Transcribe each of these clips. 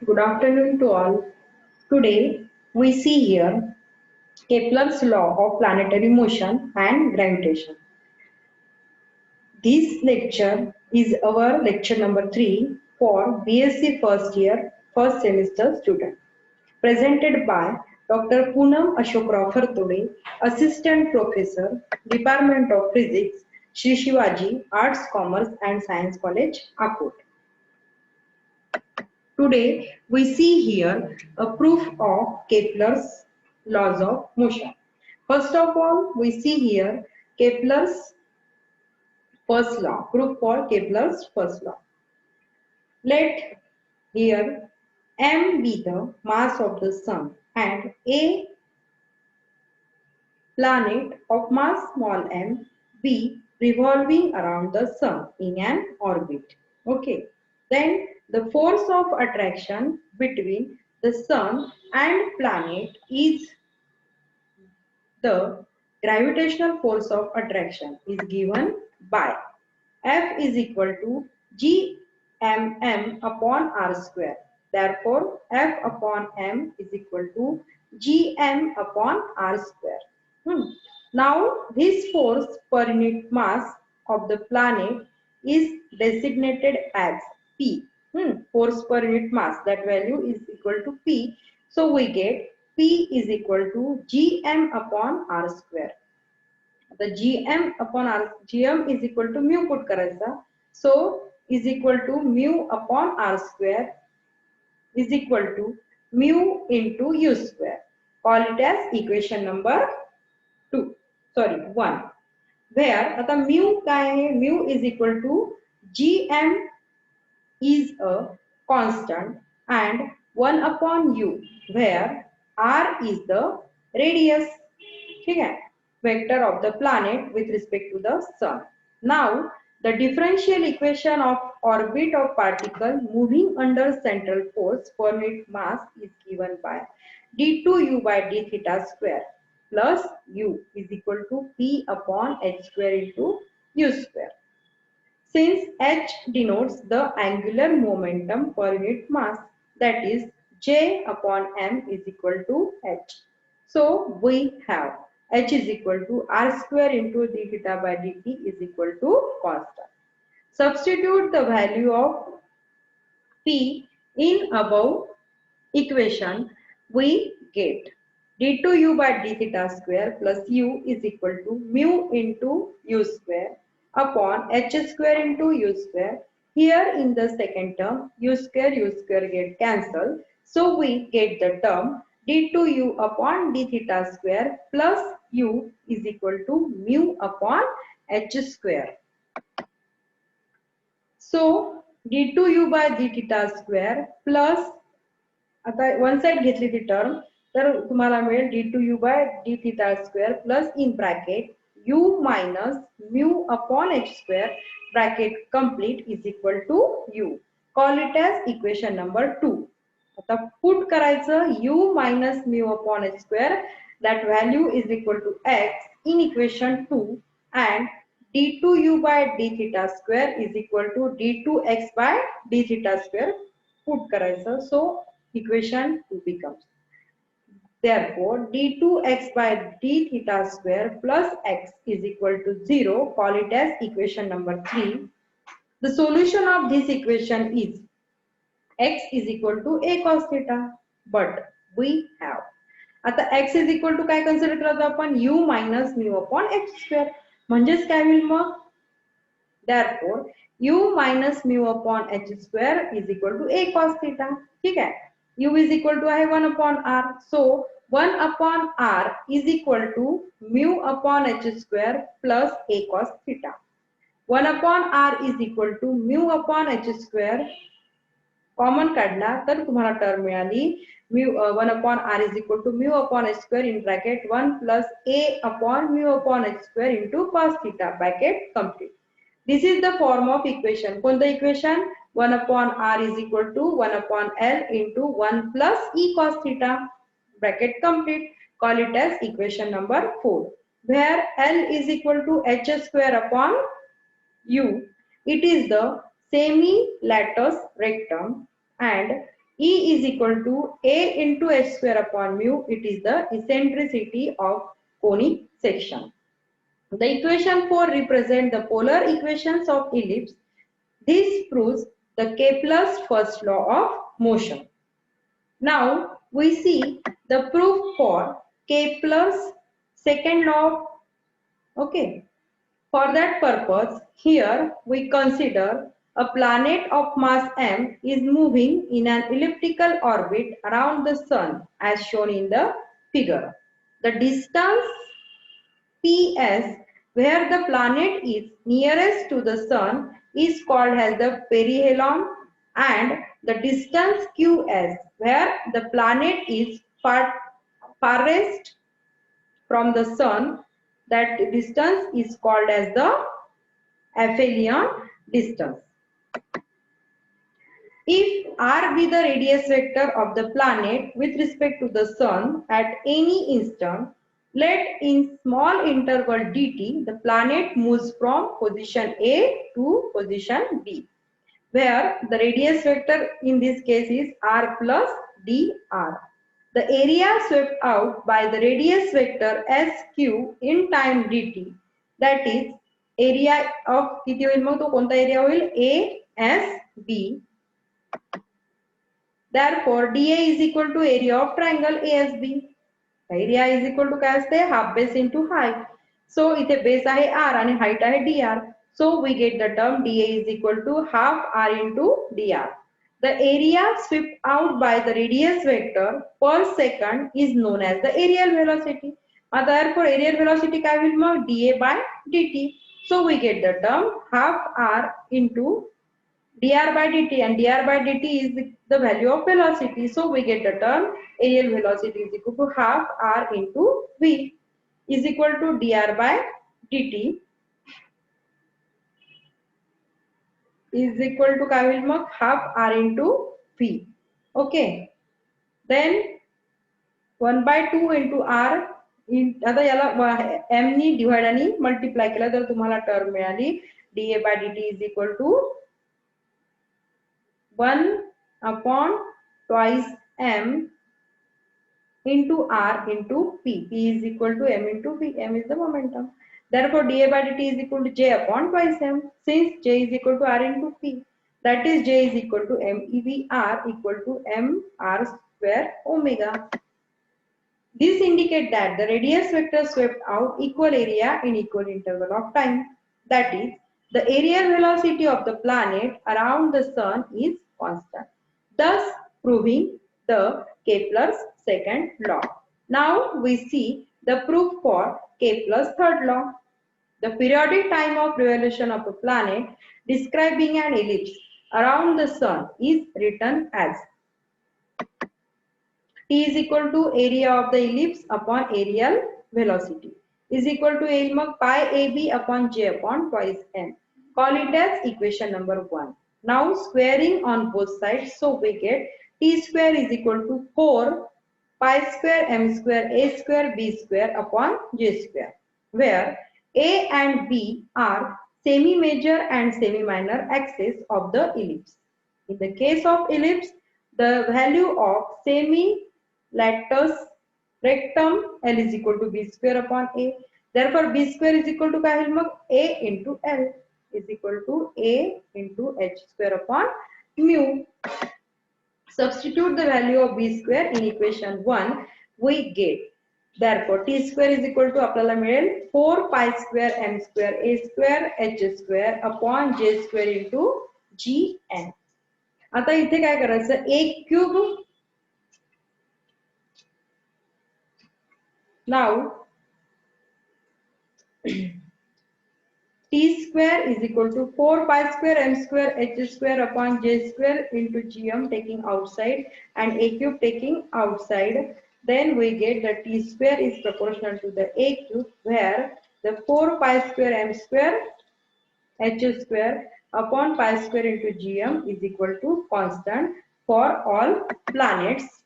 Good afternoon to all. Today we see here Kepler's law of planetary motion and gravitation. This lecture is our lecture number 3 for BSc first year, first semester student. Presented by Dr. Poonam Ashokrao Khartode, Assistant Professor, Department of Physics, Shri Shivaji Arts, Commerce and Science College, Akot. Today we see here a proof of Kepler's laws of motion. First of all, we see here Kepler's first law, proof for Kepler's first law. Let here m be the mass of the sun and a planet of mass small m be revolving around the sun in an orbit. Okay. Then the force of attraction between the sun and planet is the gravitational force of attraction is given by F is equal to GMM upon R square. Therefore, F upon M is equal to GM upon R square. Now, this force per unit mass of the planet is designated as P. Force per unit mass, that value is equal to P. So, we get P is equal to Gm upon R square. The Gm upon R, Gm is equal to mu put करायचा. So, is equal to mu upon R square is equal to mu into U square. Call it as equation number 2. Sorry, 1. Where आता mu काय आहे? Mu is equal to Gm is a constant and 1 upon U where R is the radius. ठीक है? Vector of the planet with respect to the sun. Now the differential equation of orbit of particle moving under central force per unit mass is given by d2u by d theta square plus u is equal to p upon h square into u square. Since h denotes the angular momentum per unit mass, that is J upon m is equal to h. So we have h is equal to r square into d theta by dt is equal to constant. Substitute the value of p in above equation, we get d2u by d theta square plus u is equal to mu into u square upon h square into u square. Here in the second term, u square get cancelled. So we get the term d2u upon d theta square plus u is equal to mu upon h square. So d2u by d theta square plus आता one side घेतली ती term तर तुम्हाला मिळेल d2u by d theta square plus in bracket u minus mu upon h square bracket complete is equal to u. Call it as equation number 2. आता put करायचं u minus mu upon h square, that value is equal to x in equation 2 and d2u by d theta square is equal to d2x by d theta square put करायचं. So equation 2 becomes. Therefore, d2x by d theta square plus x is equal to 0. Call it as equation number 3. The solution of this equation is x is equal to a cos theta. But we have आता x is equal to काय consider करतो आपण u minus mu upon h square. म्हणजेच काय होईल मग? Therefore, u minus mu upon h square is equal to a cos theta. ठीक है? U is equal to 1 upon r. So 1 upon r is equal to mu upon h square plus a cos theta. 1 upon r is equal to mu upon h square. Common काढला तर तुम्हाला term मिळाली 1 upon r is equal to mu upon h square in bracket 1 plus a upon mu upon h square into cos theta bracket complete. This is the form of equation. कोणतं equation? 1 upon r is equal to 1 upon l into 1 plus e cos theta bracket complete. Call it as equation number 4 where l is equal to h square upon u. It is the semi-latus rectum and E is equal to A into h square upon mu. It is the eccentricity of conic section. The equation 4 represents the polar equations of ellipse. This proves the Kepler's first law of motion. Now we see the proof for Kepler's second law. Okay. For that purpose, here we consider a planet of mass m is moving in an elliptical orbit around the sun as shown in the figure. The distance PS where the planet is nearest to the sun is called as the perihelion, and the distance QS where the planet is farthest from the sun, that distance is called as the aphelion distance. If r be the radius vector of the planet with respect to the sun at any instant, let in small interval dt the planet moves from position A to position B, where the radius vector in this case is r plus dr. The area swept out by the radius vector sq in time dt, that is area of किती होईल मग तो कोणता area होईल A S B. Therefore, dA is equal to area of triangle ASB. Area is equal to काय असते half base into height. So इथे base आहे r आणि height आहे dr. So we get the term dA is equal to half r into dr. The area swept out by the radius vector per second is known as the aerial velocity. Therefore, aerial velocity काय होईल मग dA by dt. So we get the term half r into dr by dt, and dr by dt is the value of velocity. So we get the term aerial velocity is equal to half r into v is equal to dr by dt is equal to काय होईल मग half r into v. Okay, then 1/2 into r आता याला m नी divide आणि multiply केला तर तुम्हाला term मिळाली dA by dt is equal to 1 upon twice m into r into p. P is equal to m into v. M is the momentum. Therefore, dA by dt is equal to j upon twice m. Since j is equal to r into p, that is j is equal to m EVR equal to m r square omega. This indicates that the radius vector swept out equal area in equal interval of time. That is, the aerial velocity of the planet around the sun is constant, thus proving the Kepler's second law. Now we see the proof for Kepler's third law. The periodic time of revolution of a planet describing an ellipse around the sun is written as T is equal to area of the ellipse upon aerial velocity is equal to pi AB upon j upon twice m. Call it as equation number 1. Now squaring on both sides, so we get T square is equal to 4 pi square m square a square b square upon j square, where a and b are semi-major and semi-minor axes of the ellipse. In the case of ellipse, the value of semi-latus rectum L is equal to b square upon a. Therefore, b square is equal to क्या होईल मग a into L is equal to a into h square upon mu. Substitute the value of b square in equation 1. We get, therefore t square is equal to आपल्याला मिळेल 4 pi square m square a square h square upon j square into gn. आता इथे काय करायचं, एक cube. Now t square is equal to 4 pi square m square h square upon j square into gm taking outside and a cube taking outside. Then we get that t square is proportional to the a cube, where the 4 pi square m square h square upon pi square into gm is equal to constant for all planets.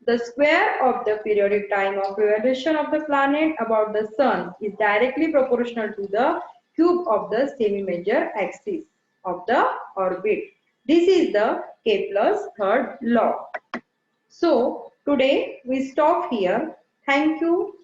The square of the periodic time of revolution of the planet about the sun is directly proportional to the cube of the semi-major axis of the orbit. This is the Kepler's third law. So today we stop here. Thank you